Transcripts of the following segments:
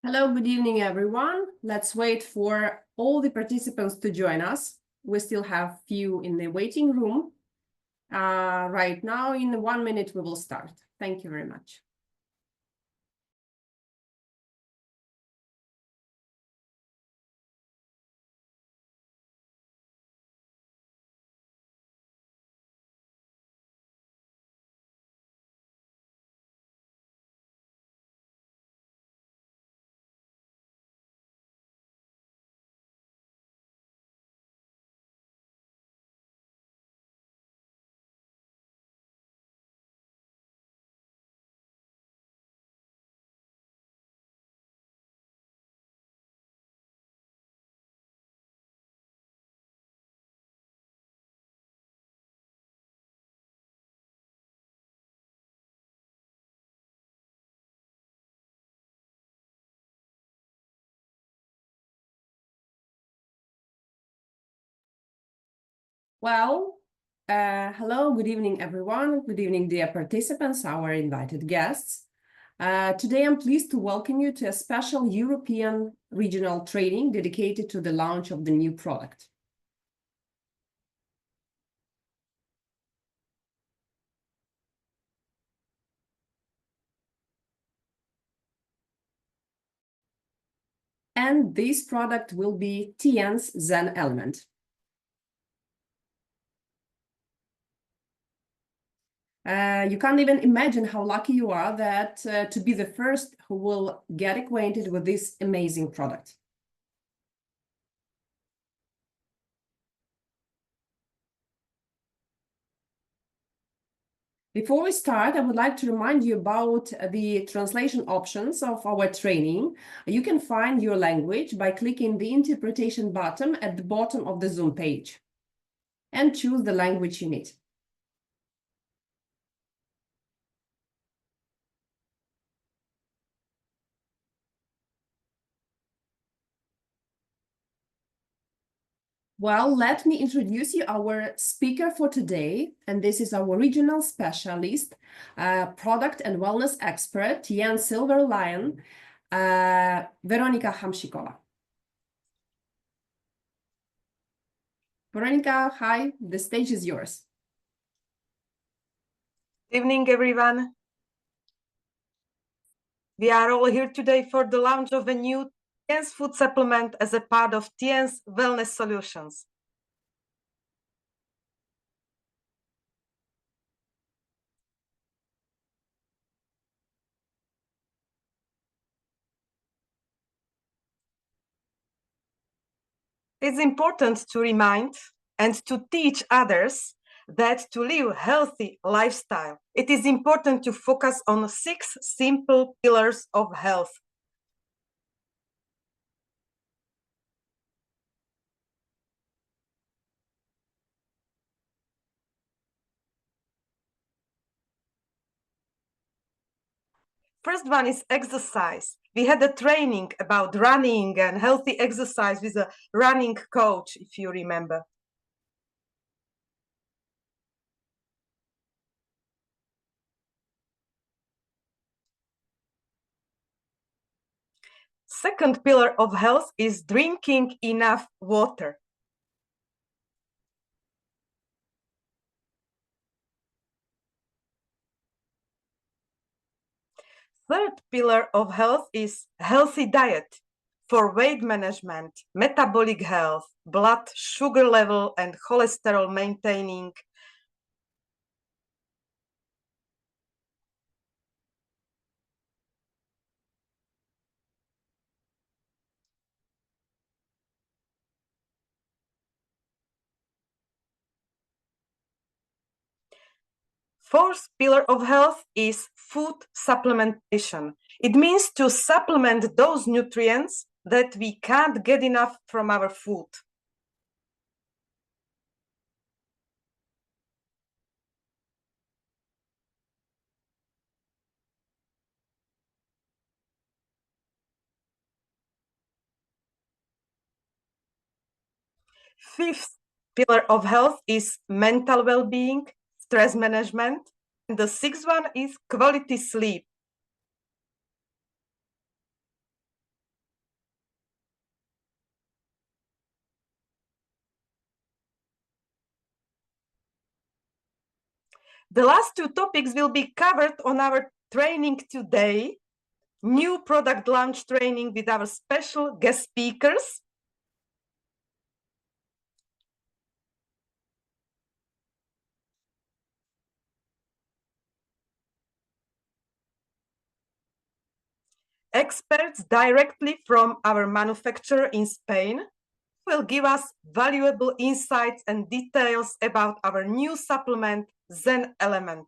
Hello, good evening, everyone. Let's wait for all the participants to join us. We still have few in the waiting room. Right now, in 1 minute, we will start. Thank you very much. Hello, good evening, everyone. Good evening, dear participants, our invited guests. Today, I'm pleased to welcome you to a special European regional training dedicated to the launch of the new product. And this product will be Tiens Zen Element. You can't even imagine how lucky you are that to be the first who will get acquainted with this amazing product. Before we start, I would like to remind you about the translation options of our training. You can find your language by clicking the interpretation button at the bottom of the Zoom page and choose the language you need. Well, let me introduce you our speaker for today, and this is our regional specialist, product and wellness expert, Tian Silver Lion, Veronika Hamšíková. Veronika, hi, the stage is yours. Good evening, everyone. We are all here today for the launch of a new Tiens food supplement as a part of Tiens Wellness Solutions. It's important to remind and to teach others that to live a healthy lifestyle, it is important to focus on 6 simple pillars of health. First one is exercise. We had a training about running and healthy exercise with a running coach, if you remember. Second pillar of health is drinking enough water. Third pillar of health is healthy diet for weight management, metabolic health, blood sugar level, and cholesterol maintaining. Fourth pillar of health is food supplementation. It means to supplement those nutrients that we can't get enough from our food. Fifth pillar of health is mental well-being, stress management, and the sixth one is quality sleep. The last two topics will be covered on our training today, new product launch training with our special guest speakers. Experts directly from our manufacturer in Spain will give us valuable insights and details about our new supplement, Zen Element.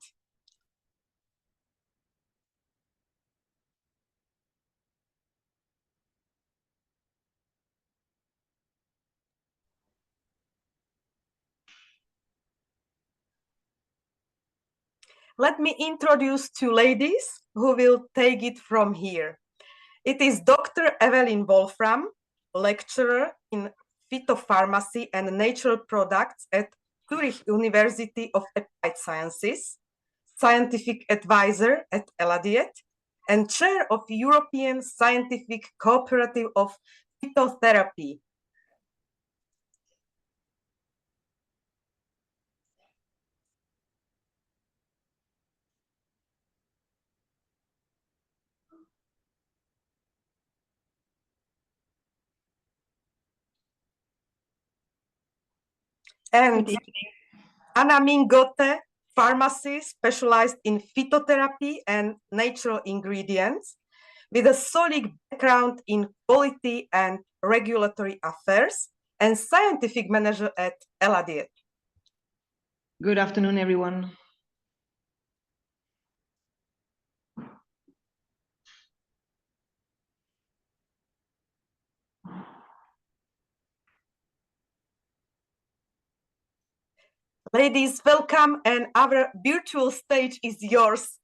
Let me introduce two ladies who will take it from here. It is Dr. Evelyn Wolfram, lecturer in phytopharmacy and natural products at Zurich University of Applied Sciences, scientific advisor at Eladiet, and chair of European Scientific Cooperative of Phytotherapy. And Anna Mingote, pharmacist specialized in phytotherapy and natural ingredients, with a solid background in quality and regulatory affairs, and scientific manager at Eladiet. Good afternoon, everyone. Ladies, welcome, and our virtual stage is yours.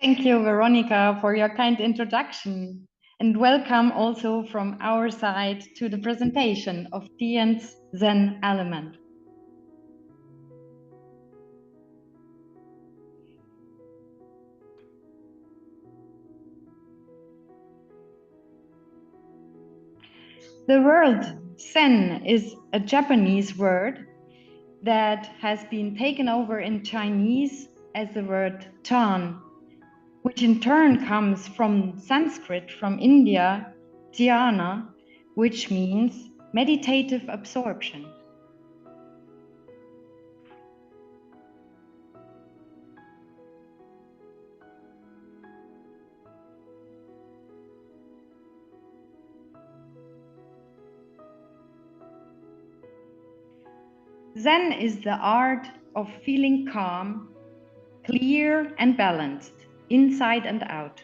Thank you, Veronica, for your kind introduction, and welcome also from our side to the presentation of Tiens Zen Element. The word Zen is a Japanese word that has been taken over in Chinese as the word Chan, which in turn comes from Sanskrit, from India, dhyana, which means meditative absorption. Zen is the art of feeling calm, clear and balanced, inside and out.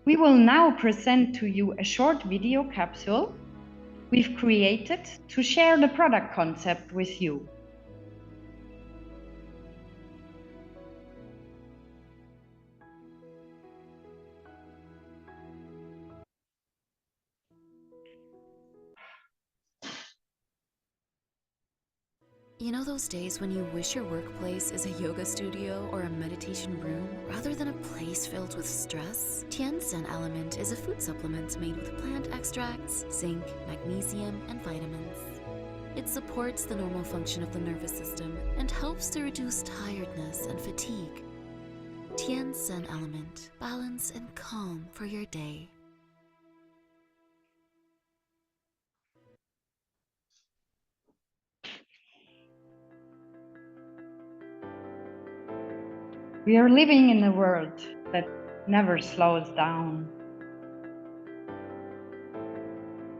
We will now present to you a short video capsule we've created to share the product concept with you. You know those days when you wish your workplace is a yoga studio or a meditation room rather than a place filled with stress? Tiens Zen Element is a food supplement made with plant extracts, zinc, magnesium, and vitamins. It supports the normal function of the nervous system and helps to reduce tiredness and fatigue. Tiens Zen Element, balance and calm for your day. We are living in a world that never slows down.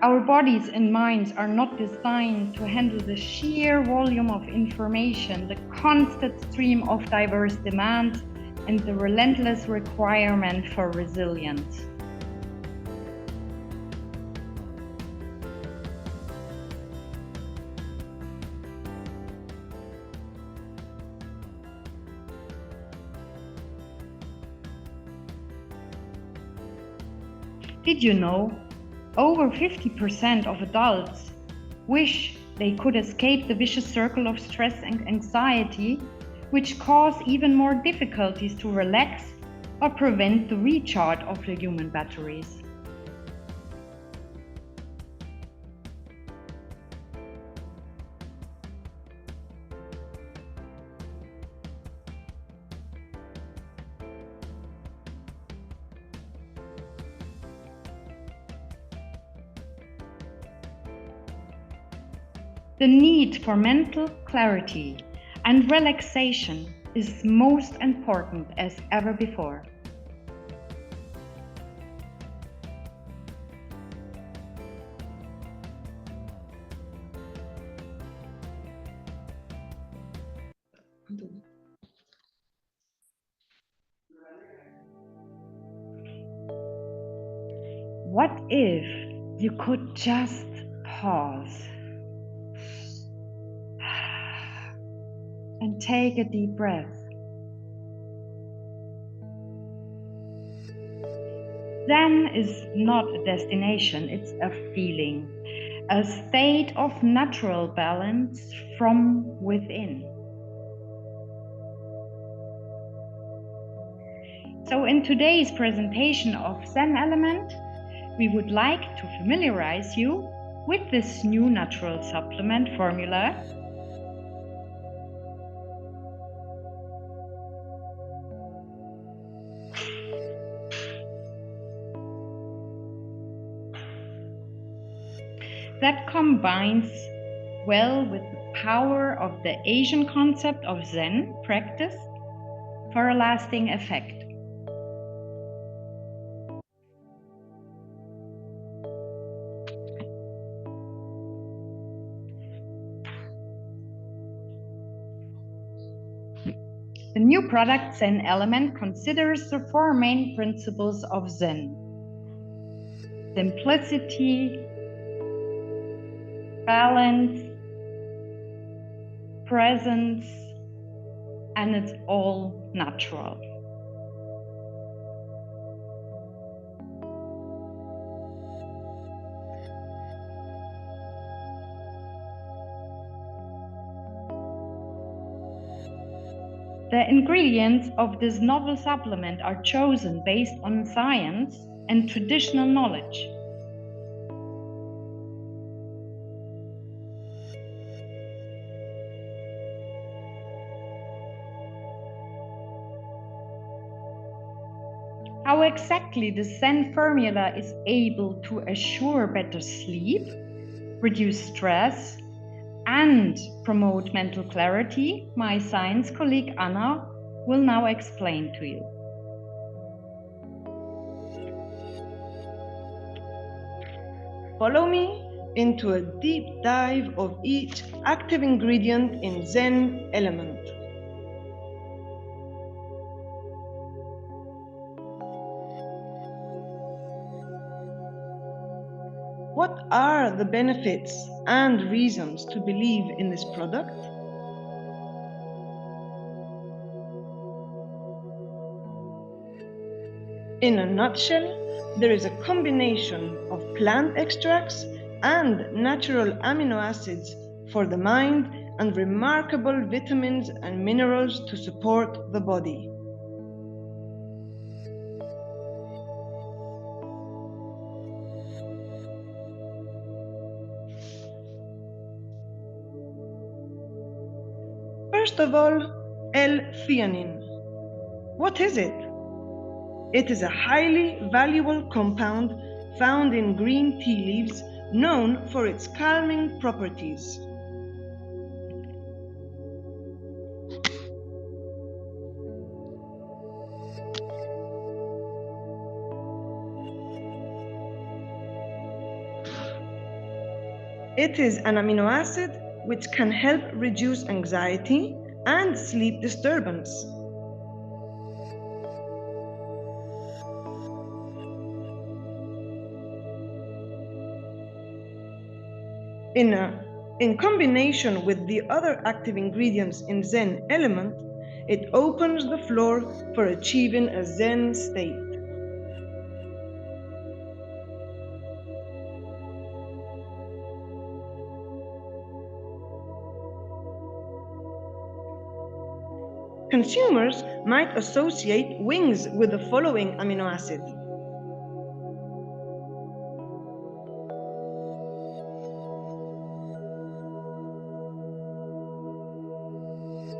Our bodies and minds are not designed to handle the sheer volume of information, the constant stream of diverse demands, and the relentless requirement for resilience. Did you know over 50% of adults wish they could escape the vicious circle of stress and anxiety, which cause even more difficulties to relax or prevent the recharge of the human batteries? The need for mental clarity and relaxation is most important as ever before. What if you could just pause and take a deep breath? Zen is not a destination, it's a feeling, a state of natural balance from within. So in today's presentation of Zen Element, we would like to familiarize you with this new natural supplement formula. That combines well with the power of the Asian concept of Zen practice for a lasting effect. The new product Zen Element considers the four main principles of Zen: simplicity, balance, presence, and it's all natural. The ingredients of this novel supplement are chosen based on science and traditional knowledge. How exactly the Zen formula is able to assure better sleep, reduce stress, and promote mental clarity, my science colleague Anna will now explain to you. Follow me into a deep dive of each active ingredient in Zen Element. What are the benefits and reasons to believe in this product? In a nutshell, there is a combination of plant extracts and natural amino acids for the mind and remarkable vitamins and minerals to support the body. First of all, L-theanine. What is it? It is a highly valuable compound found in green tea leaves, known for its calming properties. It is an amino acid which can help reduce anxiety and sleep disturbance. In combination with the other active ingredients in Zen Element, it opens the floor for achieving a Zen state. Consumers might associate wings with the following amino acid: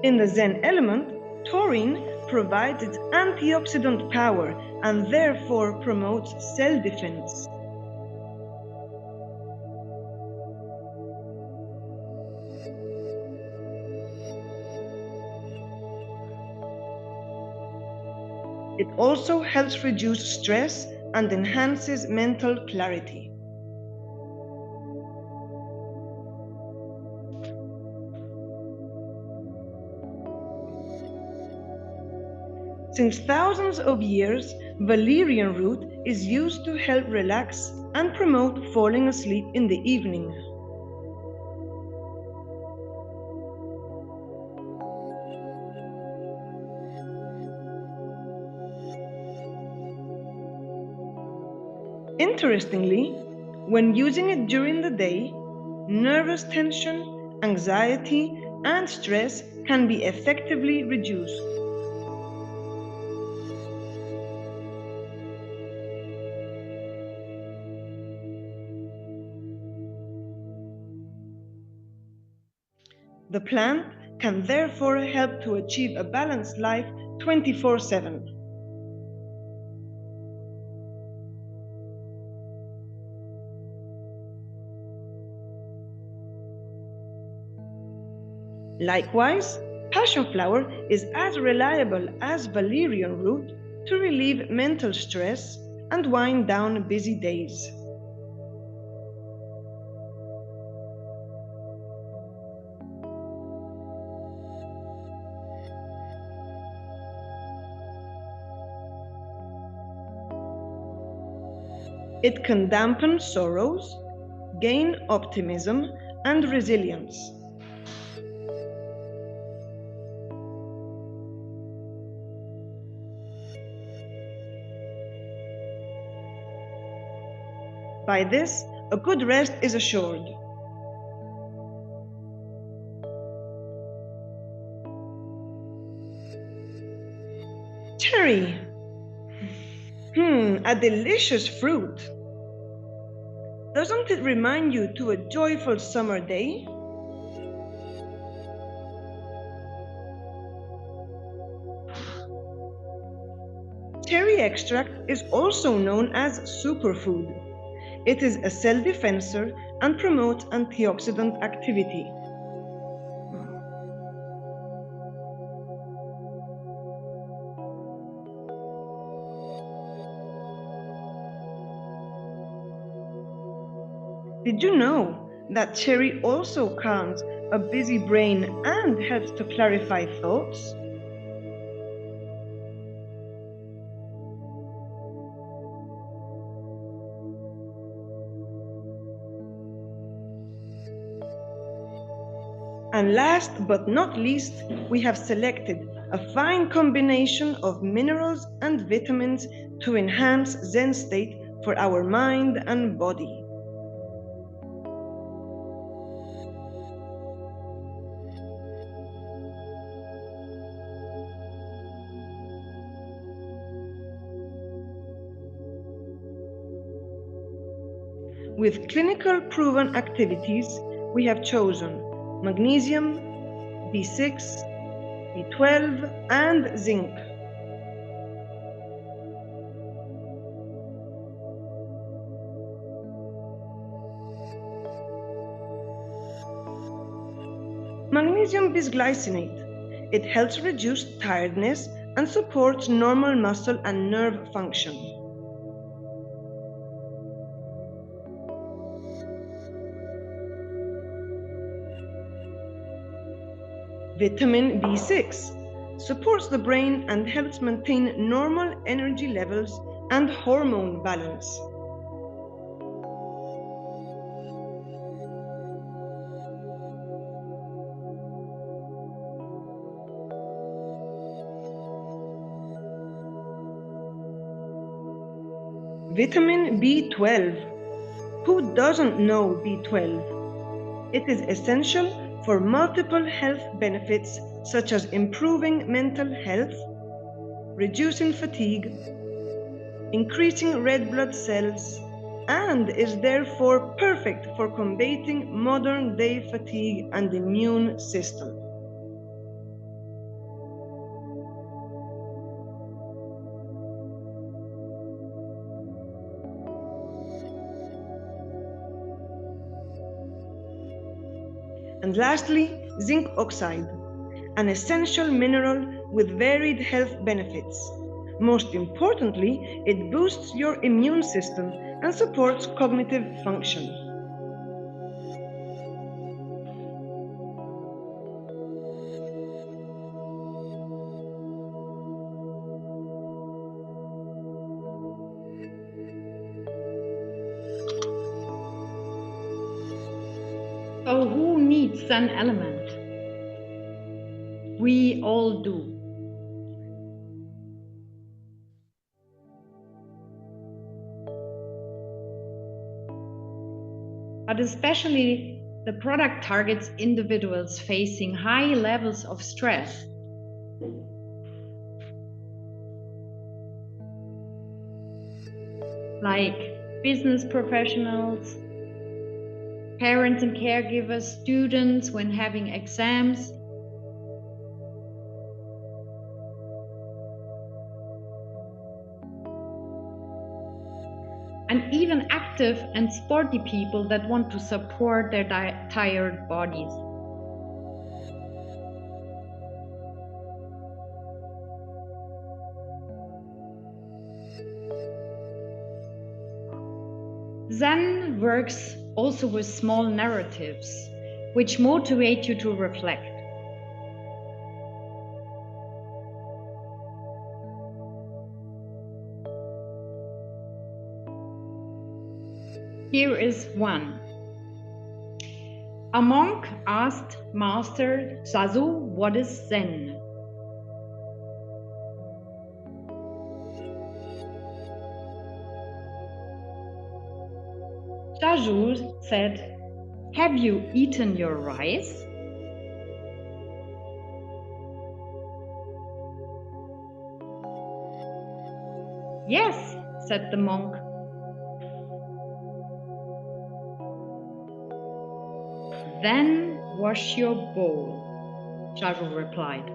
in the Zen Element, taurine provides its antioxidant power and therefore promotes cell defense. It also helps reduce stress and enhances mental clarity. Since thousands of years, valerian root is used to help relax and promote falling asleep in the evening. Interestingly, when using it during the day, nervous tension, anxiety, and stress can be effectively reduced. The plant can therefore help to achieve a balanced life 24/7. Likewise, passion flower is as reliable as valerian root to relieve mental stress and wind down busy days. It can dampen sorrows, gain optimism, and resilience. By this, a good rest is assured. Cherry. A delicious fruit. Doesn't it remind you to a joyful summer day? Cherry extract is also known as superfood. It is a cell defensor and promotes antioxidant activity. Did you know that cherry also calms a busy brain and helps to clarify thoughts? And last but not least, we have selected a fine combination of minerals and vitamins to enhance Zen state for our mind and body. With clinical proven activities, we have chosen magnesium, B6, B12, and zinc. Magnesium bisglycinate. It helps reduce tiredness and supports normal muscle and nerve function. Vitamin B6 supports the brain and helps maintain normal energy levels and hormone balance. Vitamin B12. Who doesn't know B12? It is essential for multiple health benefits such as improving mental health, reducing fatigue, increasing red blood cells, and is therefore perfect for combating modern-day fatigue and immune system. And lastly, zinc oxide, an essential mineral with varied health benefits. Most importantly, it boosts your immune system and supports cognitive function. So who needs Zen Element? We all do. But especially the product targets individuals facing high levels of stress. Like business professionals, parents and caregivers, students when having exams. And even active and sporty people that want to support their tired bodies. Zen works also with small narratives, which motivate you to reflect. Here is one. A monk asked Master Zazu, "What is Zen?" Zazu said, "Have you eaten your rice?" "Yes," said the monk. "Then wash your bowl," Zazu replied.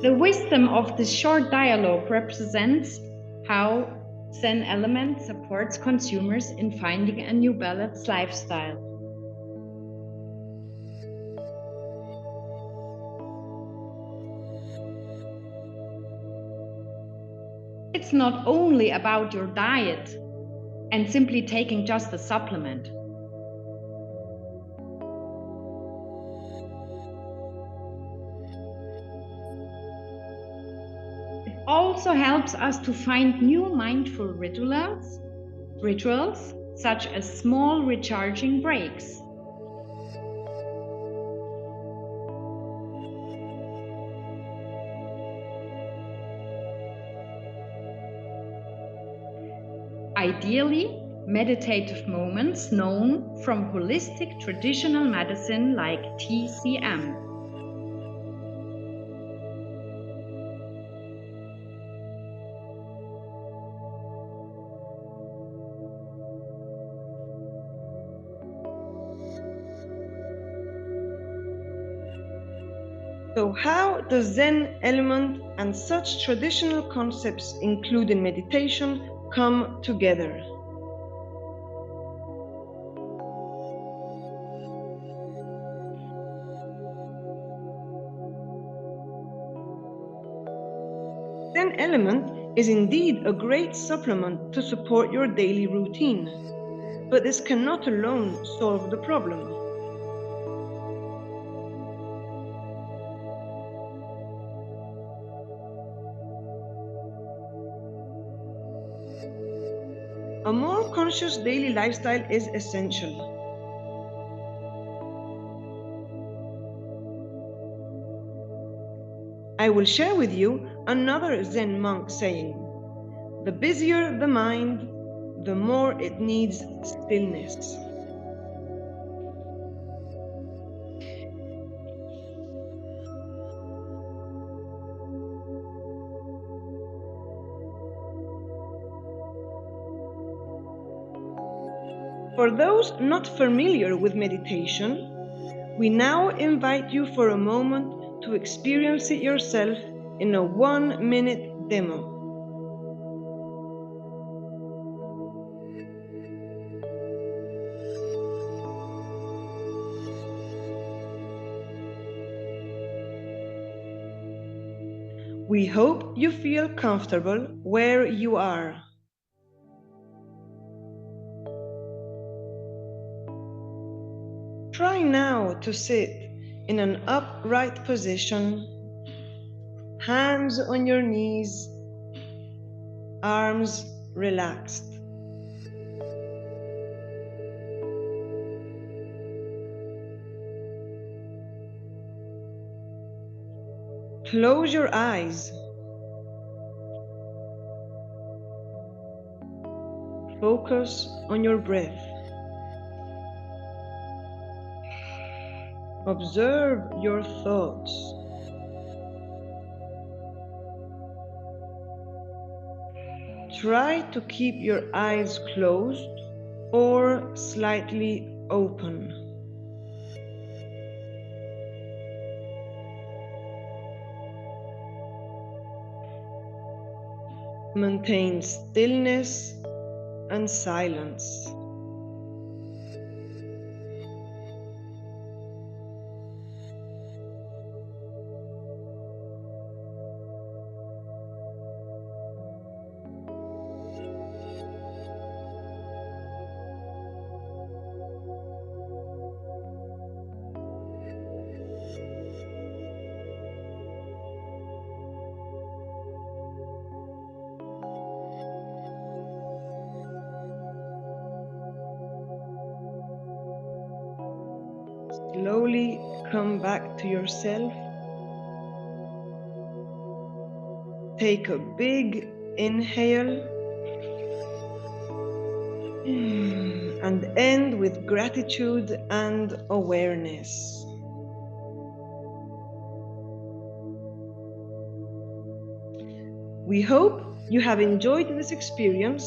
The wisdom of this short dialogue represents how Zen Element supports consumers in finding a new balanced lifestyle. It's not only about your diet and simply taking just a supplement. It also helps us to find new mindful rituals such as small recharging breaks. Ideally, meditative moments known from holistic traditional medicine like TCM. So how does Zen element and such traditional concepts included in meditation come together? Zen element is indeed a great supplement to support your daily routine, but this cannot alone solve the problem. A more conscious daily lifestyle is essential. I will share with you another Zen monk saying, "The busier the mind, the more it needs stillness." For those not familiar with meditation, we now invite you for a moment to experience it yourself in a 1-minute demo. We hope you feel comfortable where you are. Try now to sit in an upright position, hands on your knees, arms relaxed. Close your eyes. Focus on your breath. Observe your thoughts. Try to keep your eyes closed or slightly open. Maintain stillness and silence. Slowly come back to yourself. Take a big inhale and end with gratitude and awareness. We hope you have enjoyed this experience.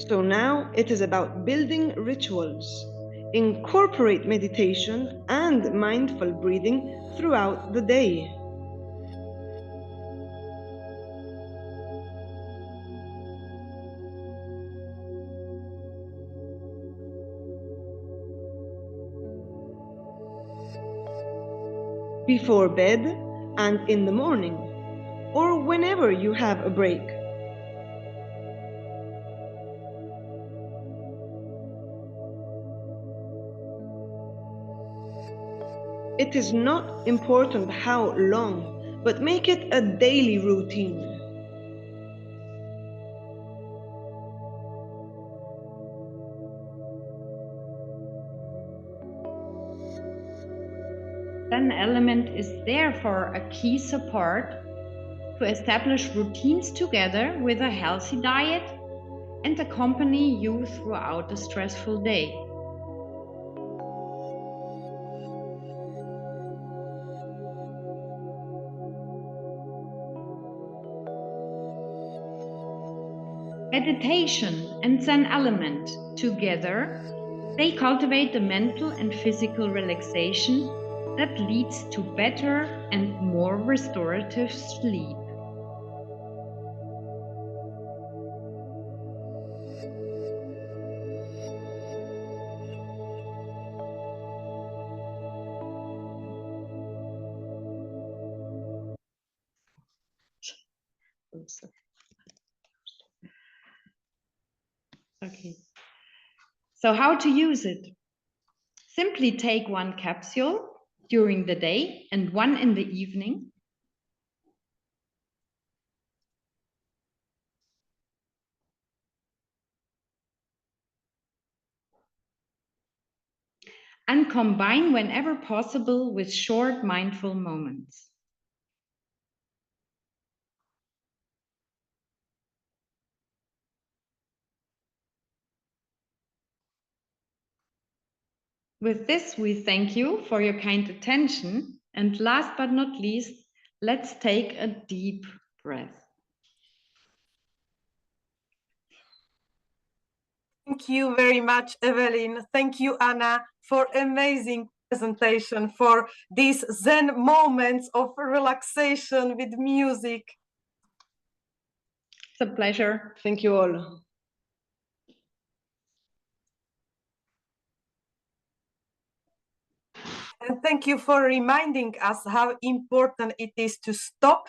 So now it is about building rituals. Incorporate meditation and mindful breathing throughout the day. Before bed and in the morning, or whenever you have a break. It is not important how long, but make it a daily routine. Zen Element is therefore a key support to establish routines together with a healthy diet and accompany you throughout a stressful day. Meditation and Zen Element together, they cultivate the mental and physical relaxation that leads to better and more restorative sleep. Okay. So how to use it? Simply take one capsule during the day and one in the evening. And combine whenever possible with short mindful moments. With this, we thank you for your kind attention. And last but not least, let's take a deep breath. Thank you very much, Evelyn. Thank you, Anna, for amazing presentation, for these Zen moments of relaxation with music. It's a pleasure. Thank you all. And thank you for reminding us how important it is to stop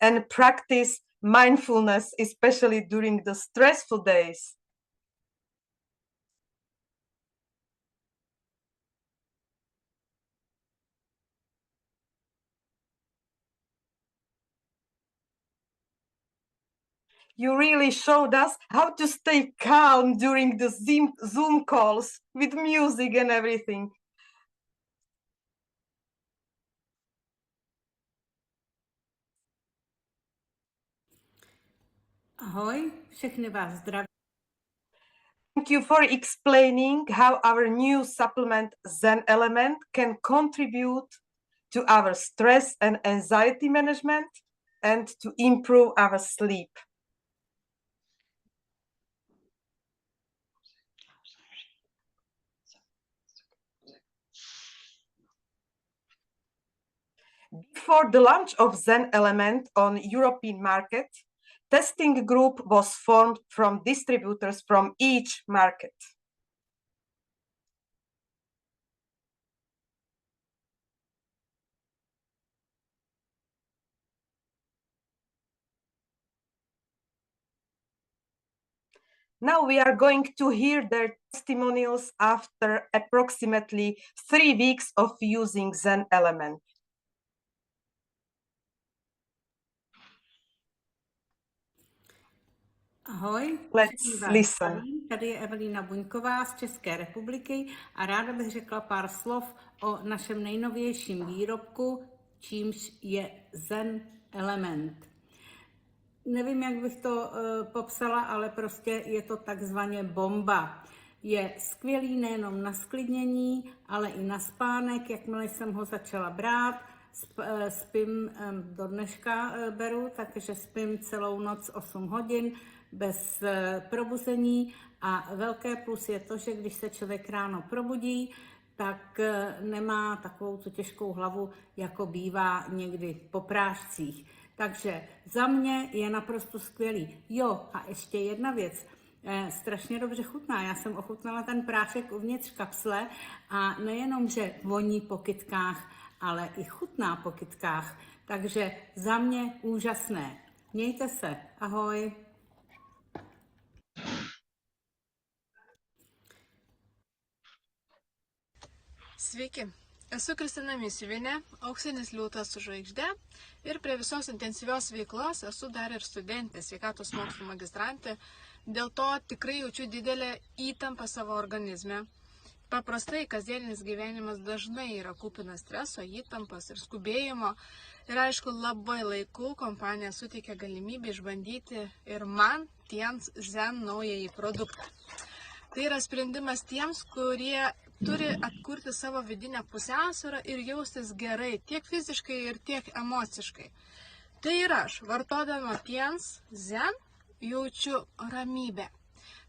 and practice mindfulness, especially during the stressful days. You really showed us how to stay calm during the Zoom calls with music and everything. Ahoj, všechny vás zdravím. Thank you for explaining how our new supplement Zen Element can contribute to our stress and anxiety management and to improve our sleep. Before the launch of Zen Element on European market, testing group was formed from distributors from each market. Now we are going to hear their testimonials after approximately 3 weeks of using Zen Element. Ahoj, Let's všechny vás listen. zdravím. Tady je Evelina Buňková z České republiky a ráda bych řekla pár slov o našem nejnovějším výrobku, čímž je Zen Element. Nevím, jak bych to popsala, ale prostě je to takzvaně bomba. Je skvělý nejenom na sklidnění, ale i na spánek. Jakmile jsem ho začala brát, spím, do dneška beru, takže spím celou noc 8 hodin bez probuzení a velké plus je to, že když se člověk ráno probudí, tak nemá takovou tu těžkou hlavu, jako bývá někdy po prášcích. Takže za mě je naprosto skvělý. Jo, a ještě jedna věc. Strašně dobře chutná. Já jsem ochutnala ten prášek uvnitř kapsle a nejenom, že voní po kytkách, ale i chutná po kytkách. Takže za mě úžasné. Mějte se. Ahoj. Sveiki, esu Kristina Misiuvinė, auksinis liūtas su žvaigžde ir prie visos intensyvios veiklos esu dar ir studentė, sveikatos mokslų magistrantė, dėl to tikrai jaučiu didelę įtampą savo organizme. Paprastai kasdieninis gyvenimas dažnai yra kupinas streso, įtampos ir skubėjimo ir aišku labai laiku kompanija suteikia galimybę išbandyti ir man Tiens Zen naująjį produktą. Tai yra sprendimas tiems, kurie turi atkurti savo vidinę pusiausvyrą ir jaustis gerai, tiek fiziškai ir tiek emociškai. Tai ir aš, vartodama Tiens Zen, jaučiu ramybę.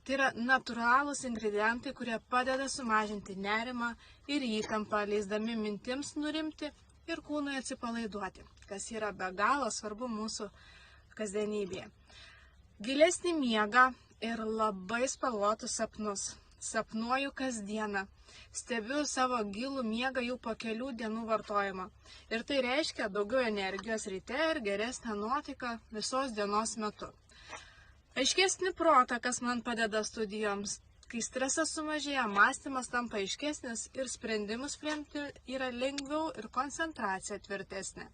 Tai yra natūralūs ingredientai, kurie padeda sumažinti nerimą ir įtampą, leisdami mintims nurimti ir kūnui atsipalaiduoti, kas yra be galo svarbu mūsų kasdienybėje. Gilesnį miegą ir labai spalvotus sapnus. Sapnuoju kasdieną. Stebiu savo gilų miegą jau po kelių dienų vartojimo. Ir tai reiškia daugiau energijos ryte ir geresnę nuotaiką visos dienos metu. Aiškesnį protą, kas man padeda studijoms. Kai stresas sumažėja, mąstymas tampa aiškesnis ir sprendimus priimti yra lengviau ir koncentracija tvirtesnė.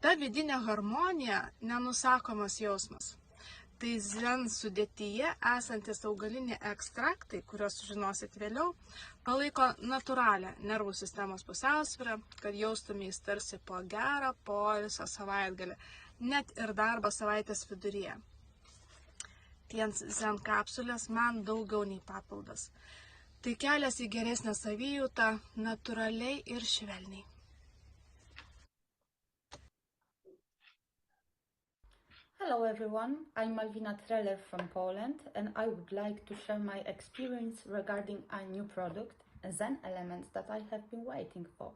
Ta vidinė harmonija nenusakomas jausmas. Tai Zen sudėtyje esantis augaliniai ekstraktai, kuriuos sužinosit vėliau, palaiko natūralią nervų sistemos pusiausvyrą, kad jaustumės tarsi po gerą poilsio savaitgalį, net ir darbo savaitės viduryje. Tiens Zen kapsulės man daugiau nei papildas. Tai kelias į geresnę savijautą natūraliai ir švelniai. Hello everyone, I'm Malwina Treller from Poland and I would like to share my experience regarding a new product, Zen Element, that I have been waiting for.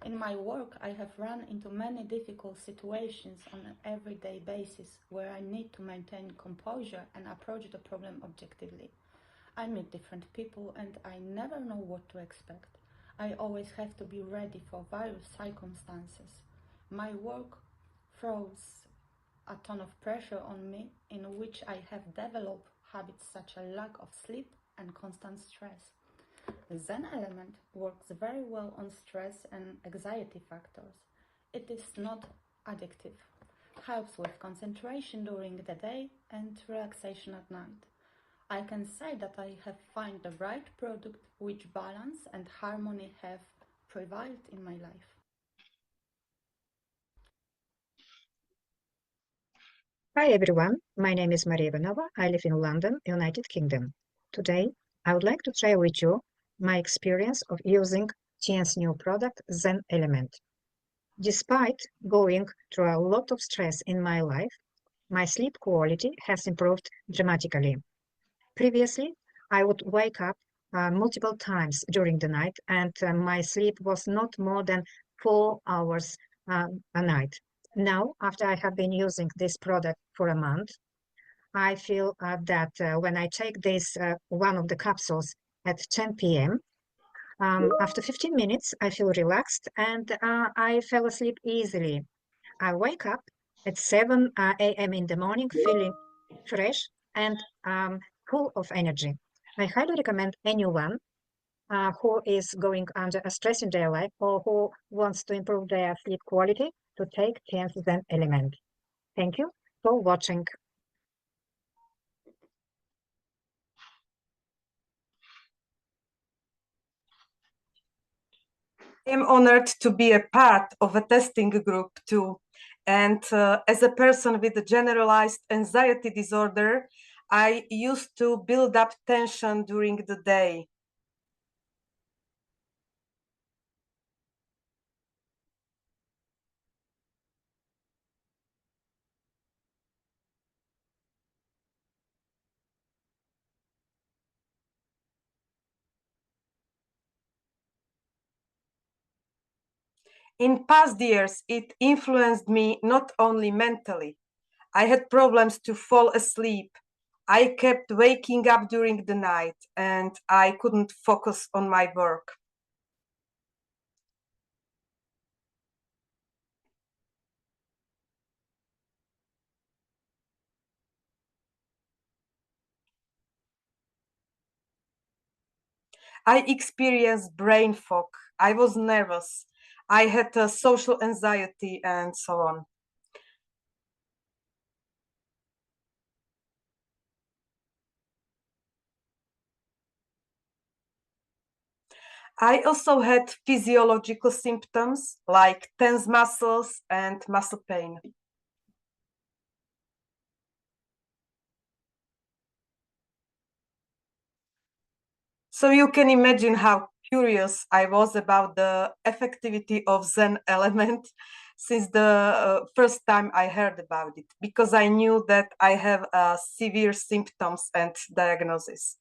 In my work, I have run into many difficult situations on an everyday basis where I need to maintain composure and approach the problem objectively. I meet different people and I never know what to expect. I always have to be ready for various circumstances. My work throws a ton of pressure on me, in which I have developed habits such as lack of sleep and constant stress. Zen Element works very well on stress and anxiety factors. It is not addictive, helps with concentration during the day and relaxation at night. I can say that I have found the right product which balance and harmony have prevailed in my life. Hi everyone, my name is Maria Ivanova. I live in London, United Kingdom. Today, I would like to share with you my experience of using Tien's new product, Zen Element. Despite going through a lot of stress in my life, my sleep quality has improved dramatically. Previously, I would wake up multiple times during the night, and my sleep was not more than 4 hours a night. Now, after I have been using this product for a month, I feel that when I take this one of the capsules at 10 p.m., after 15 minutes, I feel relaxed and I fell asleep easily. I wake up at 7 a.m. in the morning feeling fresh and full of energy. I highly recommend anyone who is going under a stress in their life or who wants to improve their sleep quality to take Tiens Zen Element. Thank you for watching. I am honored to be a part of a testing group too. And as a person with a generalized anxiety disorder, I used to build up tension during the day. In past years, it influenced me not only mentally. I had problems to fall asleep. I kept waking up during the night and I couldn't focus on my work. I experienced brain fog. I was nervous. I had social anxiety and so on. I also had physiological symptoms like tense muscles and muscle pain. So you can imagine how curious I was about the effectivity of Zen Element since the first time I heard about it, because I knew that I have severe symptoms and diagnosis.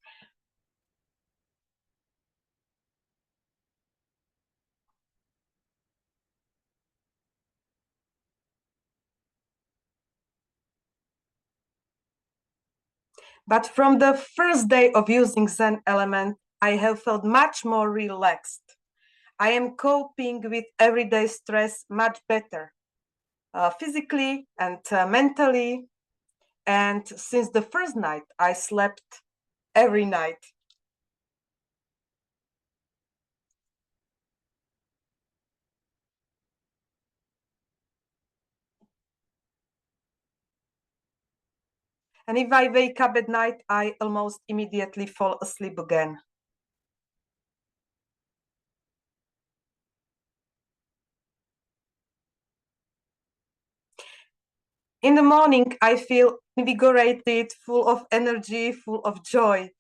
But from the first day of using Zen Element, I have felt much more relaxed. I am coping with everyday stress much better, physically and mentally. And since the first night, I slept every night. And if I wake up at night, I almost immediately fall asleep again. In the morning, I feel invigorated, full of energy, full of joy.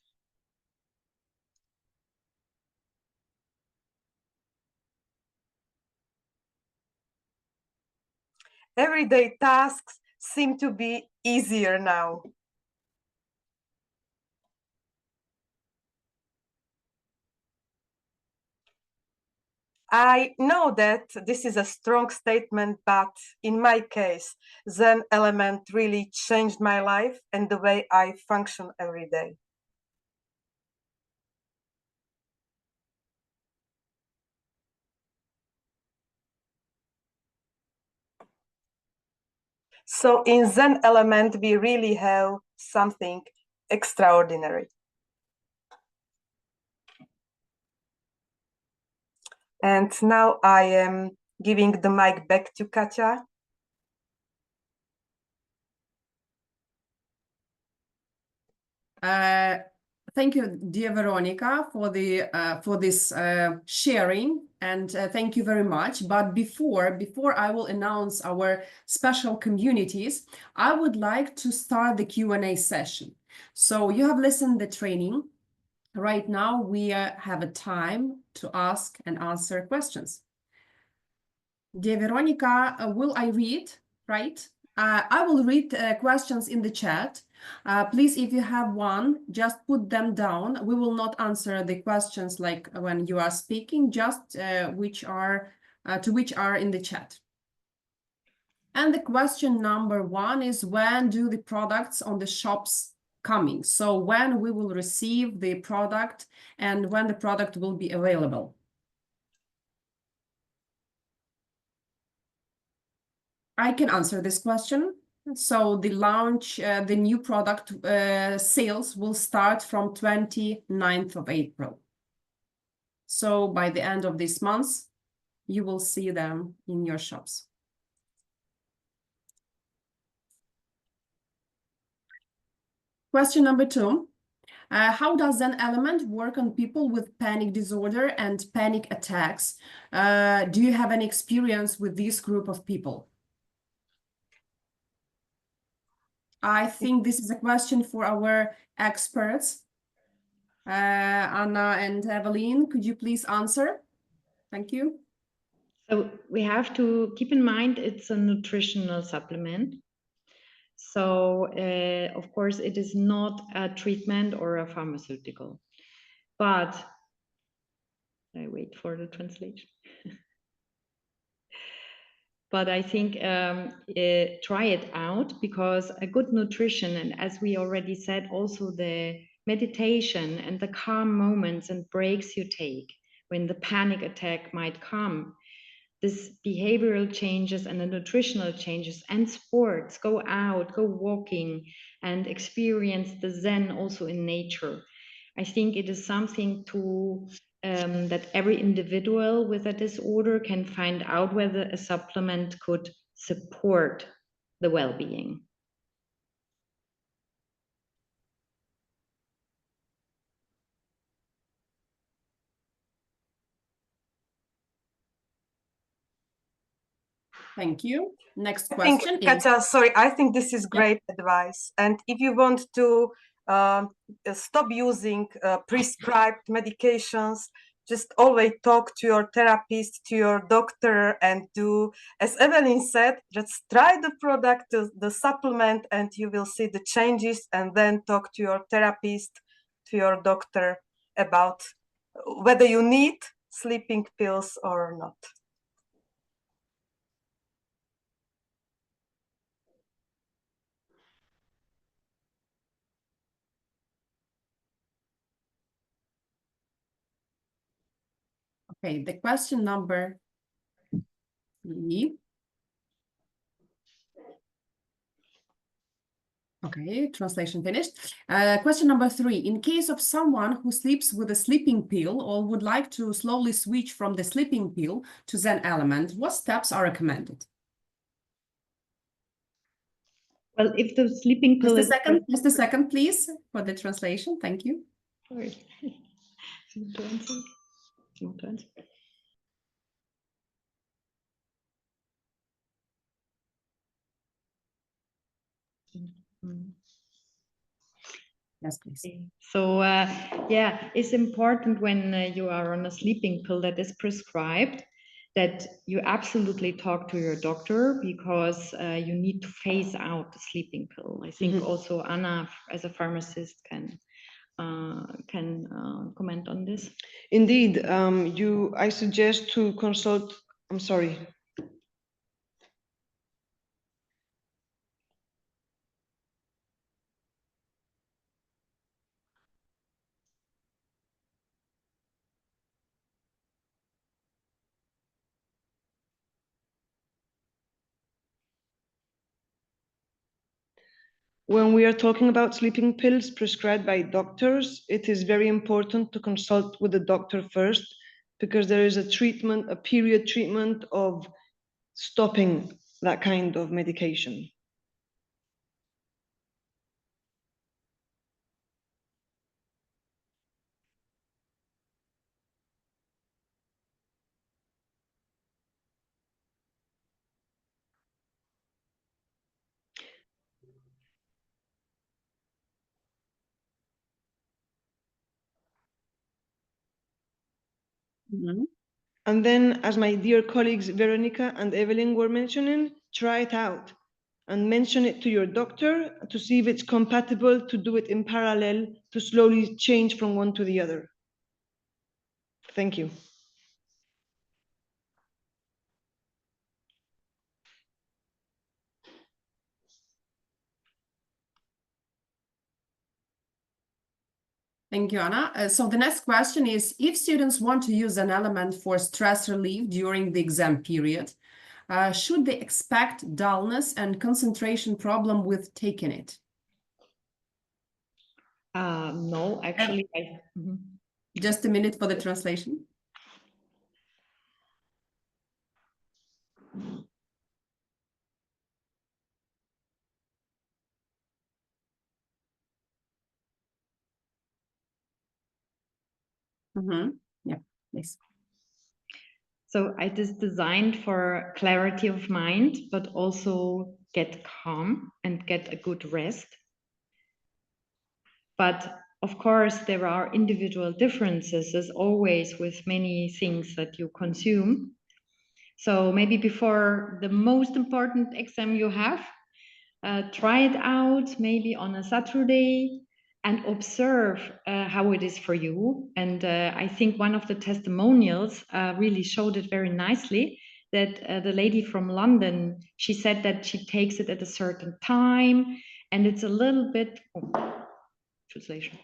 Everyday tasks seem to be easier now. I know that this is a strong statement, but in my case, Zen Element really changed my life and the way I function every day. So in Zen Element, we really have something extraordinary. And now I am giving the mic back to Katja. Thank you, dear Veronica, for this sharing, and thank you very much. But before I will announce our special communities, I would like to start the Q&A session. So you have listened the training. Right now we have a time to ask and answer questions. Dear Veronica, will I read, right? I will read questions in the chat. Please, if you have one, just put them down. We will not answer the questions like when you are speaking, just which are in the chat. And the question number 1 is, when do the products on the shops coming? So when we will receive the product and when the product will be available. I can answer this question. So the launch, the new product sales will start from 29th of April. So by the end of this month, you will see them in your shops. Question number 2. How does Zen Element work on people with panic disorder and panic attacks? Do you have any experience with this group of people? I think this is a question for our experts. Anna and Evelyn, could you please answer? Thank you. So we have to keep in mind it's a nutritional supplement. So of course it is not a treatment or a pharmaceutical, but I wait for the translation. But I think try it out, because a good nutrition, and as we already said, also the meditation and the calm moments and breaks you take when the panic attack might come, this behavioral changes and the nutritional changes and sports, go out, go walking and experience the Zen also in nature. I think it is something to that every individual with a disorder can find out whether a supplement could support the well-being. Thank you. Next question is... Katja, sorry, I think this is great advice. And if you want to stop using prescribed medications, just always talk to your therapist, to your doctor, and do, as Evelyn said, just try the product, the supplement, and you will see the changes, and then talk to your therapist, to your doctor about whether you need sleeping pills or not. Okay, the question number 3. Okay, translation finished. Question number 3. In case of someone who sleeps with a sleeping pill or would like to slowly switch from the sleeping pill to Zen Element, what steps are recommended? Well, if the sleeping pill Just a second, please, for the translation. Thank you. Sorry. Yes, please. So yeah, it's important when you are on a sleeping pill that is prescribed that you absolutely talk to your doctor, because you need to phase out the sleeping pill. I think also Anna, as a pharmacist, can comment on this. Indeed, I suggest to consult. I'm sorry. When we are talking about sleeping pills prescribed by doctors, it is very important to consult with the doctor first, because there is a period treatment of stopping that kind of medication. Mhm. And then, as my dear colleagues Veronica and Evelyn were mentioning, try it out and mention it to your doctor to see if it's compatible to do it in parallel, to slowly change from one to the other. Thank you. Thank you, Anna. So the next question is, if students want to use an element for stress relief during the exam period, should they expect dullness and concentration problem with taking it? No, actually, Just a minute for the translation. Yeah, please. So it is designed for clarity of mind, but also get calm and get a good rest. But of course, there are individual differences, as always, with many things that you consume. So maybe before the most important exam you have, try it out maybe on a Saturday and observe how it is for you. And I think one of the testimonials really showed it very nicely, that the lady from London, she said that she takes it at a certain time, and it's a little bit, translation.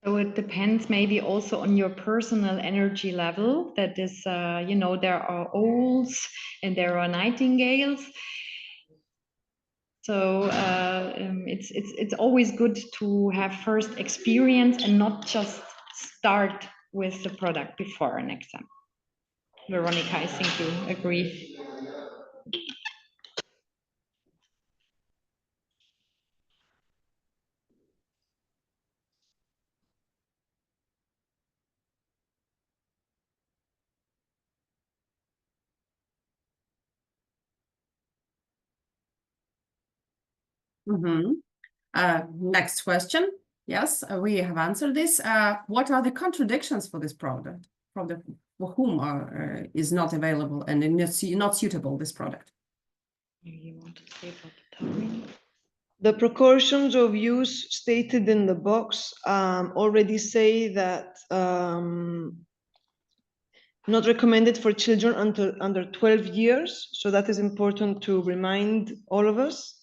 So it depends maybe also on your personal energy level. That is, you know, there are owls and there are nightingales. So it's always good to have first experience and not just start with the product before an exam. Veronica, I think you agree. Next question. Yes, we have answered this. What are the contradictions for this product? For whom is not available and not suitable, this product? You want to say about the taurine? The precautions of use stated in the box already say that not recommended for children under 12 years. So that is important to remind all of us.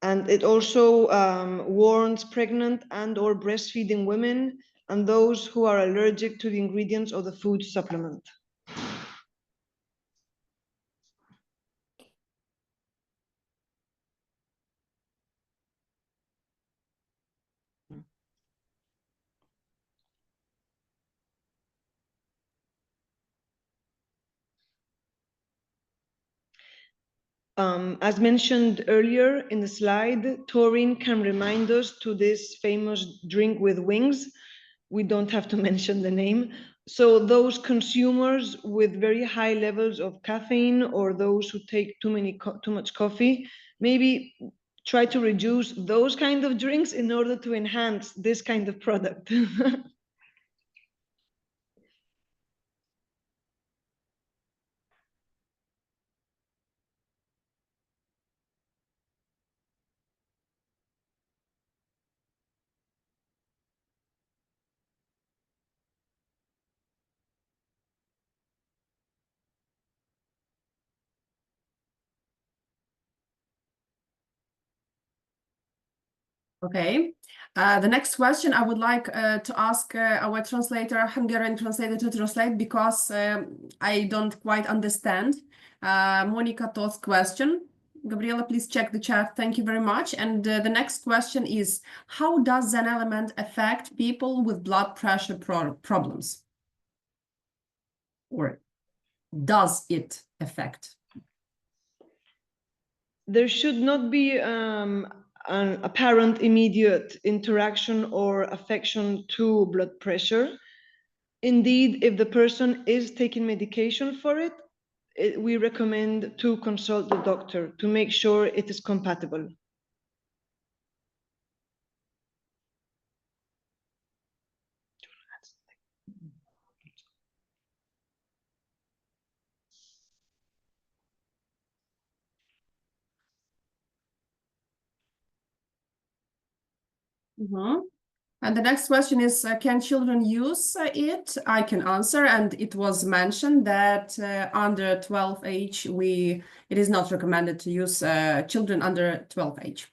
And it also warns pregnant and or breastfeeding women and those who are allergic to the ingredients of the food supplement. As mentioned earlier in the slide, taurine can remind us to this famous drink with wings. We don't have to mention the name. So those consumers with very high levels of caffeine or those who take too much coffee, maybe try to reduce those kind of drinks in order to enhance this kind of product. Okay. The next question I would like to ask our translator, Hungarian translator, to translate because I don't quite understand Monica Toth's question. Gabriela, please check the chat. Thank you very much. And the next question is, how does Zen Element affect people with blood pressure problems? Or does it affect? There should not be an apparent immediate interaction or affection to blood pressure. Indeed, if the person is taking medication for it, we recommend to consult the doctor to make sure it is compatible. And the next question is, can children use it? I can answer, and it was mentioned that under 12 age, it is not recommended to use children under 12 age.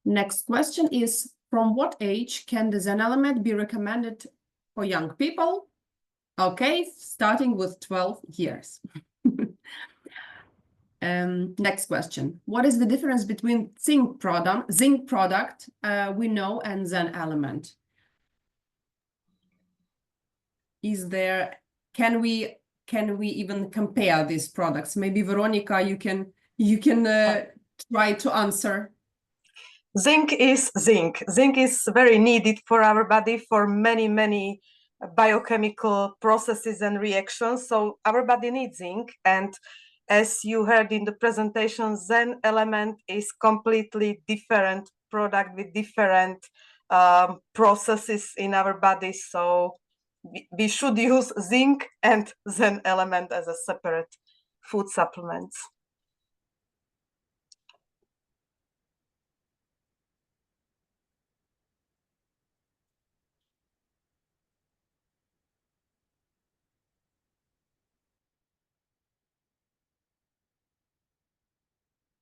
Next question is, from what age can the Zen Element be recommended for young people? Okay, starting with 12 years. Next question. What is the difference between zinc product we know and Zen Element? Can we even compare these products? Maybe Veronica, you can try to answer. Zinc is zinc. Zinc is very needed for our body for many biochemical processes and reactions. So our body needs zinc, and as you heard in the presentation, Zen Element is completely different product with different processes in our body. So we should use zinc and Zen Element as a separate food supplements.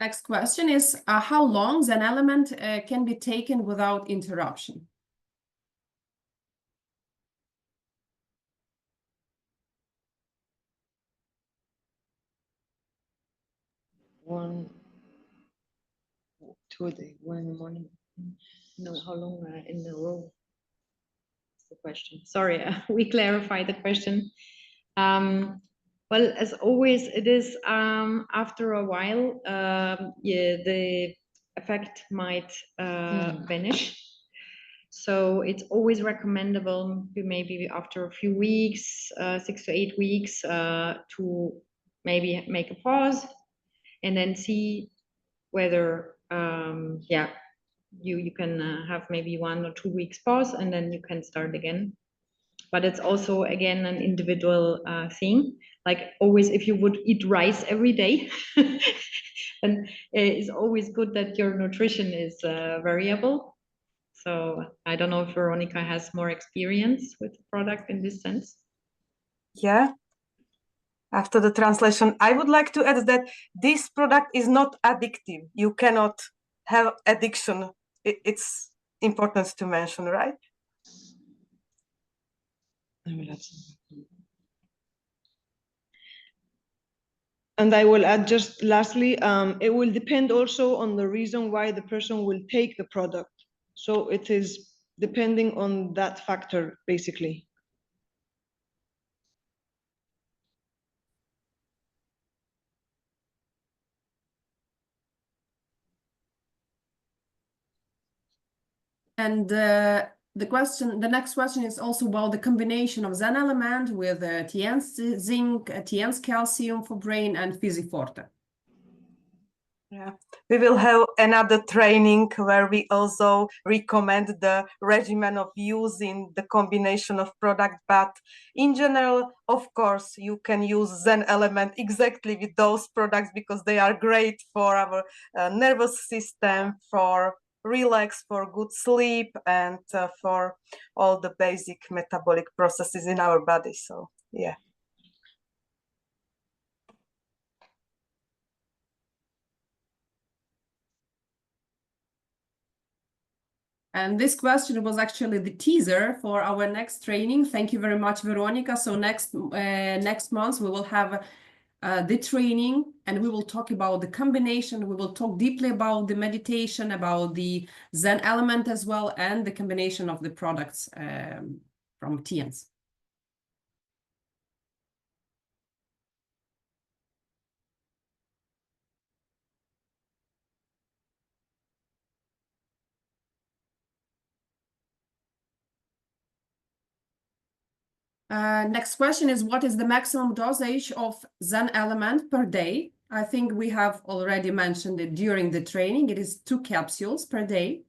Next question is, how long Zen Element can be taken without interruption? One, 2 a day, one in the morning. No, how long in a row? That's the question. Sorry, we clarify the question. Well, as always, it is after a while, yeah, the effect might vanish. So it's always recommendable maybe after a few weeks, 6 to 8 weeks, to maybe make a pause and then see whether, yeah, you can have maybe 1 or 2 weeks pause and then you can start again. But it's also, again, an individual thing. Like always, if you would eat rice every day, then it's always good that your nutrition is variable. So I don't know if Veronica has more experience with the product in this sense. Yeah. After the translation, I would like to add that this product is not addictive. You cannot have addiction. It's important to mention, right? And I will add just lastly, it will depend also on the reason why the person will take the product. So it is depending on that factor, basically. And the next question is also about the combination of Zen Element with Tiens Zinc, Tiens Calcium for brain, and Physiforte. Yeah, we will have another training where we also recommend the regimen of using the combination of product. But in general, of course, you can use Zen Element exactly with those products because they are great for our nervous system, for relax, for good sleep, and for all the basic metabolic processes in our body. So, yeah. And this question was actually the teaser for our next training. Thank you very much, Veronica. So next month we will have the training, and we will talk about the combination. We will talk deeply about the meditation, about the Zen element as well, and the combination of the products from Tiens. Next question is, what is the maximum dosage of Zen element per day? I think we have already mentioned it during the training. It is 2 capsules per day.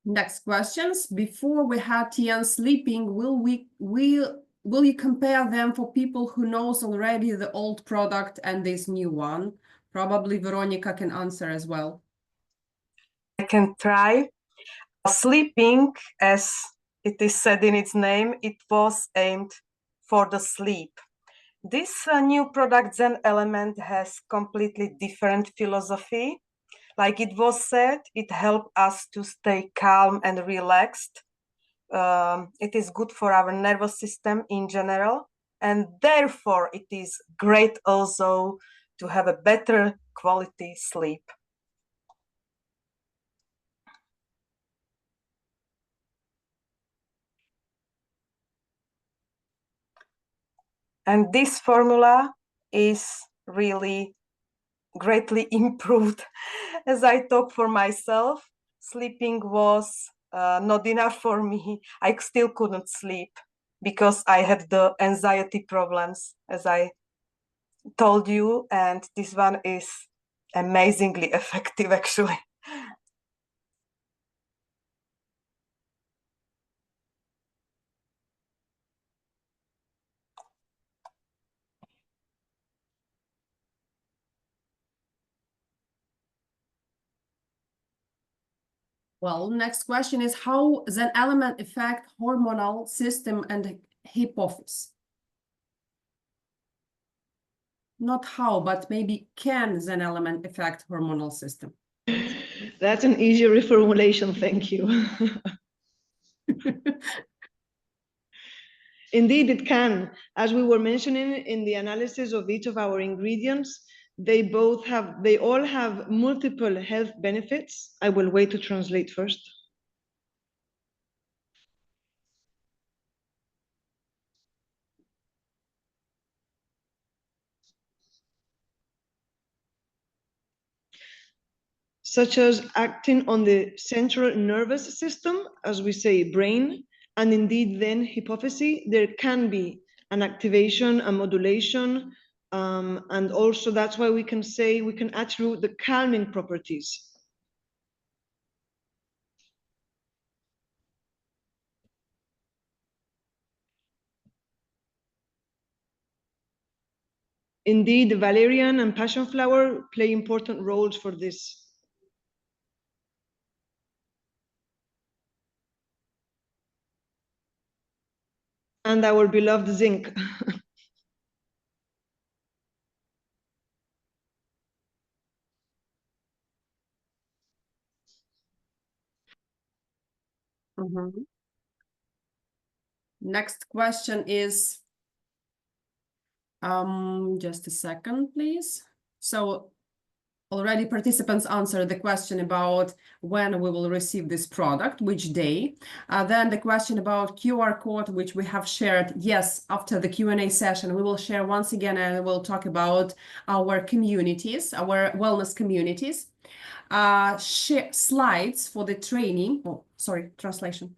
Next questions. Before we had Tian sleeping, will you compare them for people who knows already the old product and this new one? Probably Veronica can answer as well. I can try. Sleeping, as it is said in its name, it was aimed for the sleep. This new product, Zen Element, has completely different philosophy. Like it was said, it helps us to stay calm and relaxed. It is good for our nervous system in general, and therefore it is great also to have a better quality sleep. And this formula is really greatly improved. As I talk for myself, sleeping was not enough for me. I still couldn't sleep because I had the anxiety problems, as I told you, and this one is amazingly effective, actually. Well, next question is, how Zen element affect hormonal system and hypophysis? Not how, but maybe can Zen element affect hormonal system? That's an easier reformulation, thank you. Indeed, it can. As we were mentioning in the analysis of each of our ingredients, they all have multiple health benefits. I will wait to translate first. Such as acting on the central nervous system, as we say, brain, and indeed then hypophysis. There can be an activation, a modulation, and also that's why we can say we can attribute the calming properties. Indeed, valerian and passion flower play important roles for this. And our beloved zinc. Mm-hmm. Next question is, just a second, please. So already participants answered the question about when we will receive this product, which day. Then the question about QR code, which we have shared. Yes, after the Q&A session, we will share once again, and we'll talk about our communities, our wellness communities. Share slides for the training. Oh, sorry, translation.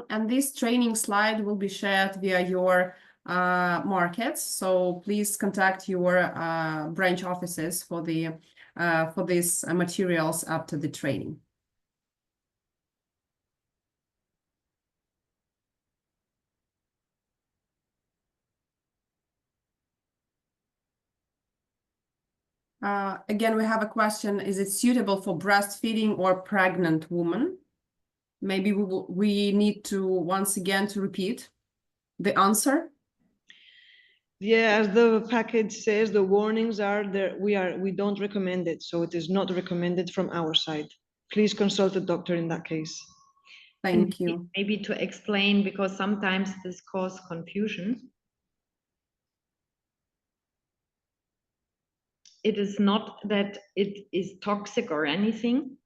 And this training slide will be shared via your markets. So please contact your branch offices for these materials after the training. Again, we have a question: is it suitable for breastfeeding or pregnant women? Maybe we need to once again to repeat the answer. Yeah, as the package says, the warnings are there. We don't recommend it, so it is not recommended from our side. Please consult a doctor in that case. Thank you. Maybe to explain, because sometimes this causes confusion. It is not that it is toxic or anything,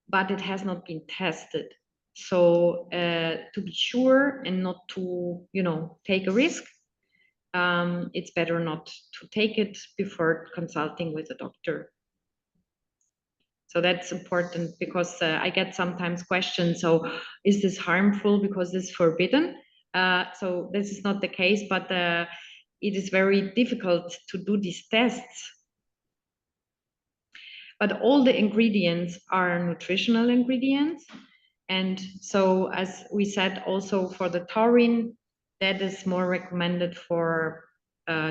but it has not been tested. So to be sure and not to, take a risk, it's better not to take it before consulting with a doctor. So that's important, because I get sometimes questions, so is this harmful because it's forbidden? So this is not the case, but it is very difficult to do these tests. But all the ingredients are nutritional ingredients. And so, as we said, also for the taurine, that is more recommended for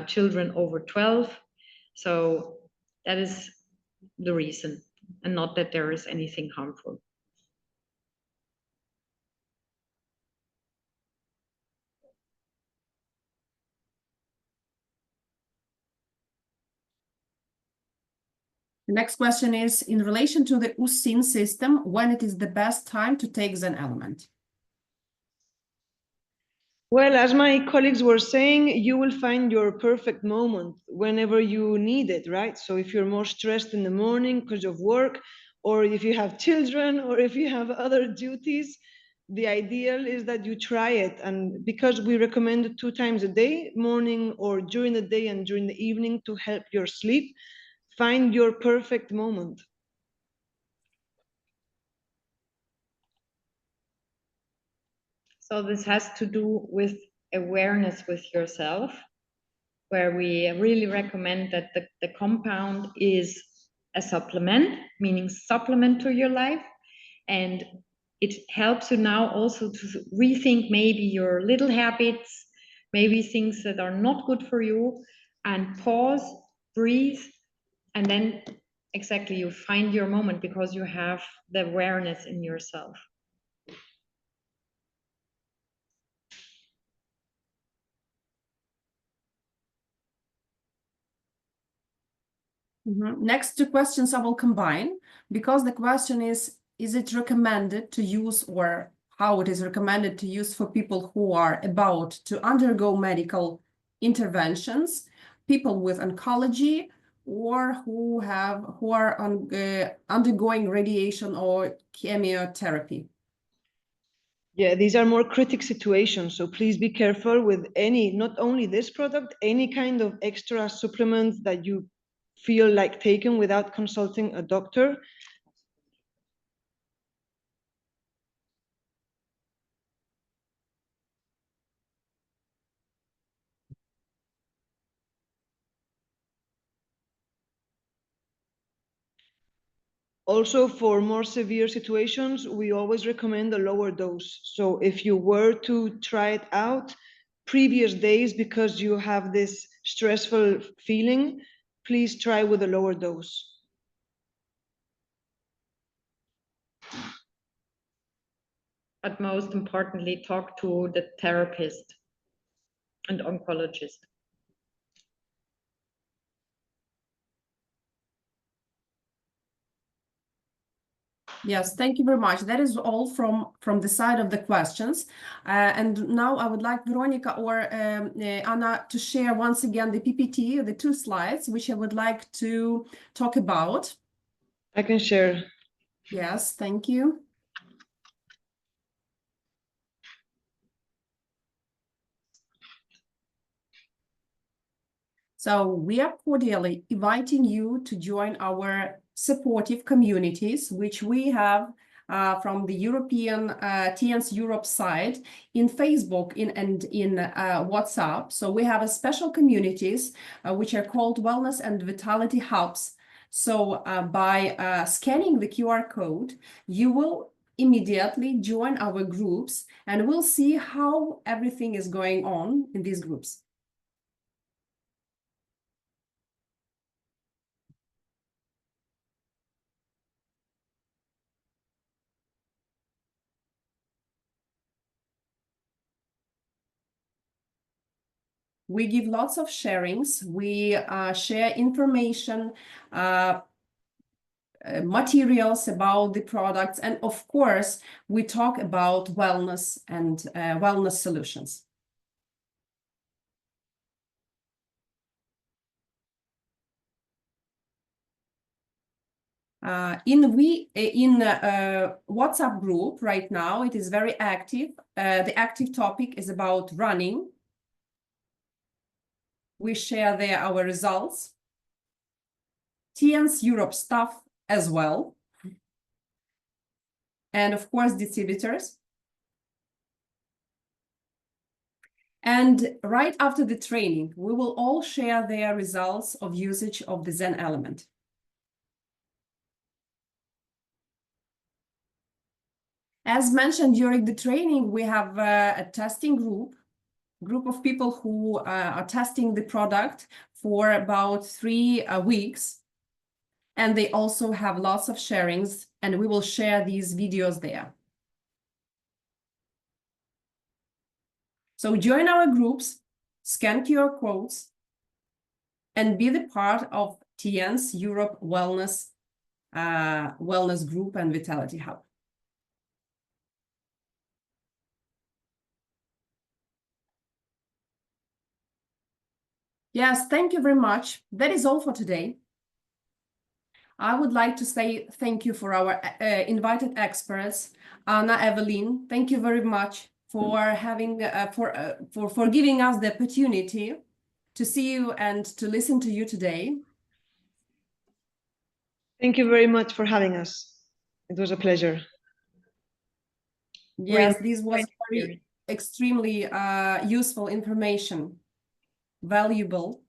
children over 12. So that is the reason, and not that there is anything harmful. The next question is, in relation to the USIN system, when it is the best time to take Zen Element? Well, as my colleagues were saying, you will find your perfect moment whenever you need it, right? So if you're more stressed in the morning because of work, or if you have children, or if you have other duties, the ideal is that you try it. And because we recommend it 2 times a day, morning or during the day and during the evening, to help your sleep, find your perfect moment. So this has to do with awareness with yourself, where we really recommend that the compound is a supplement, meaning supplement to your life. And it helps you now also to rethink maybe your little habits, maybe things that are not good for you, and pause, breathe, and then exactly you find your moment, because you have the awareness in yourself. Next 2 questions I will combine, because the question is it recommended to use, or how it is recommended to use for people who are about to undergo medical interventions, people with oncology, or who are undergoing radiation or chemotherapy? Yeah, these are more critic situations, so please be careful with not only this product, any kind of extra supplements that you feel like taking without consulting a doctor. Also, for more severe situations, we always recommend a lower dose. So if you were to try it out previous days because you have this stressful feeling, please try with a lower dose. But most importantly, talk to the therapist and oncologist. Yes, thank you very much. That is all from the side of the questions. And now I would like Veronica or Anna to share once again the PPT, the 2 slides, which I would like to talk about. I can share. Yes, thank you. So we are cordially inviting you to join our supportive communities, which we have from the European Tiens Europe site in Facebook and in WhatsApp. So we have a special communities which are called Wellness and Vitality Hubs. So by scanning the QR code, you will immediately join our groups and we'll see how everything is going on in these groups. We give lots of sharings. We share information, materials about the products, and of course, we talk about wellness and wellness solutions. In WhatsApp group right now, it is very active. The active topic is about running. We share there our results. Tiens Europe stuff as well. And of course, distributors. And right after the training, we will all share their results of usage of the Zen Element. As mentioned during the training, we have a testing group of people who are testing the product for about 3 weeks. And they also have lots of sharings, and we will share these videos there. So join our groups, scan QR codes, and be the part of Tiens Europe Wellness Group and Vitality Hub. Yes, thank you very much. That is all for today. I would like to say thank you for our invited experts, Anna, Evelyn. Thank you very much for having for giving us the opportunity to see you and to listen to you today. Thank you very much for having us. It was a pleasure. Yes, this was very extremely useful information, valuable.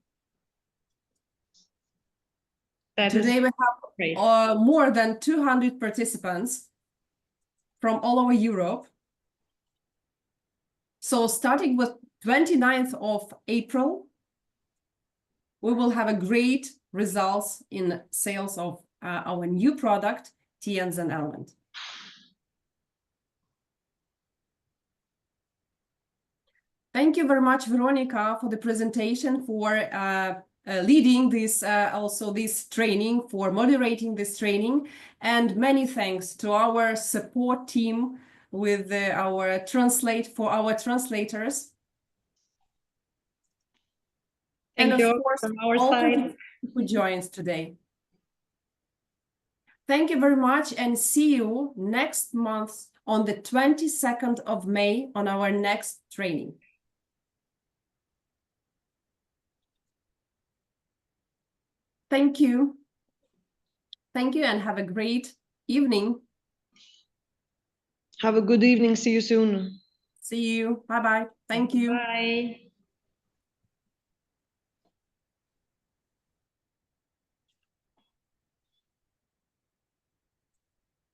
Today we have more than 200 participants from all over Europe. So starting with 29th of April, we will have a great results in sales of our new product, Tiens Zen Element. Thank you very much, Veronica, for the presentation, for leading this this training, for moderating this training, and many thanks to our support team with our translators. Thank you of course, from our all side who joins today. Thank you very much, and see you next month on the 22nd of May on our next training. Thank you. Thank you, and have a great evening. Have a good evening. See you soon. See you. Bye-bye. Thank you. Bye.